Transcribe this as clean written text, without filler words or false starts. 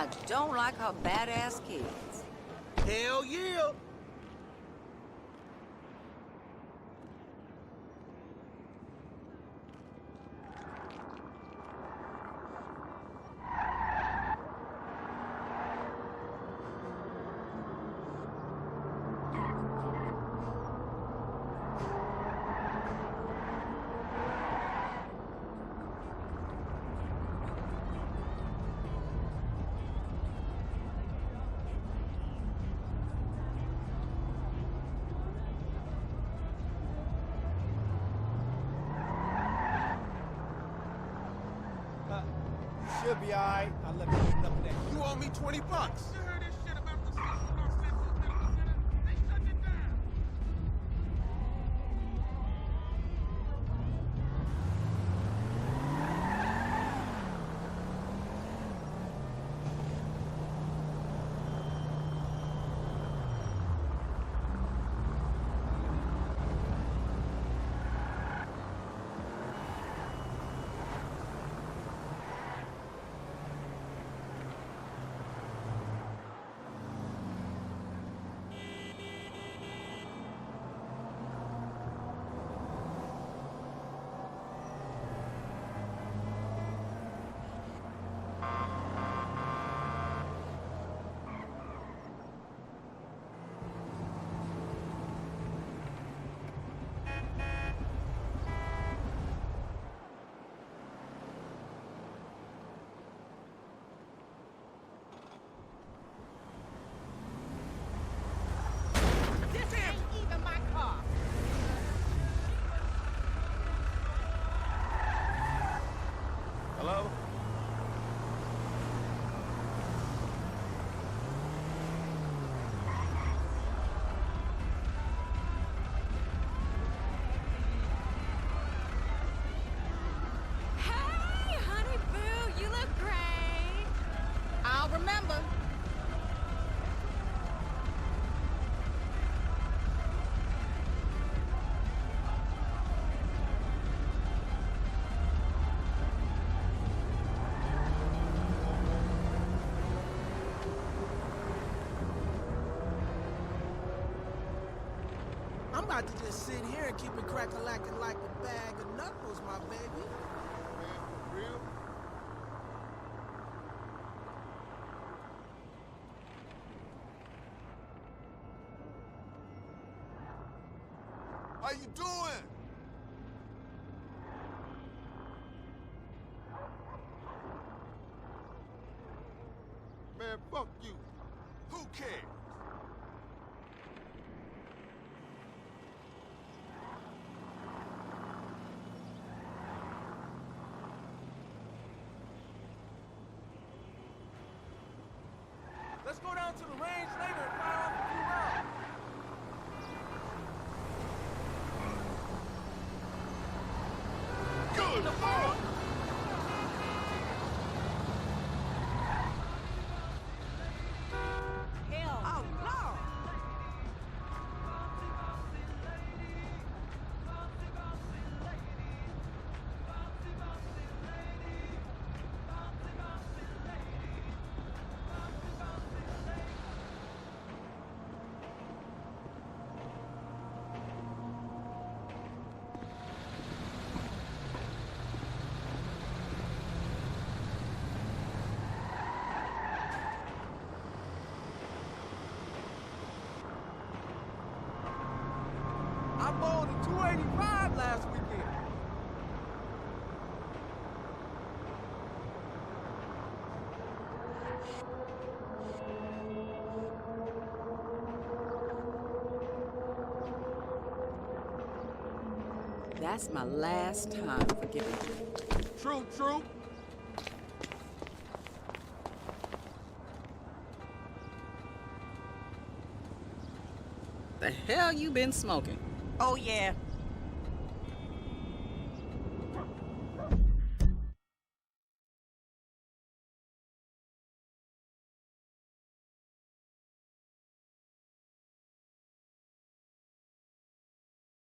I don't like her badass kids. Hell yeah! Should be alright. I'll let me get enough of that. You owe me 20 bucks. You heard this shit about the Los Santos Medical Center? They shut it down. This ain't even my car. Hello? Hey, honey boo, you look great. I'll remember. I'm about to just sit here and keep it crack-a-lackin' like a bag of knuckles, my baby. Man, for real? How you doing? Man, fuck you. Who cares? Let's go down to the range later and fire off a few rounds. Good Lord! Hell. Oh, Lord! I bowled a 285 last weekend. That's my last time forgiving you. True, true. The hell you been smoking? Oh, yeah.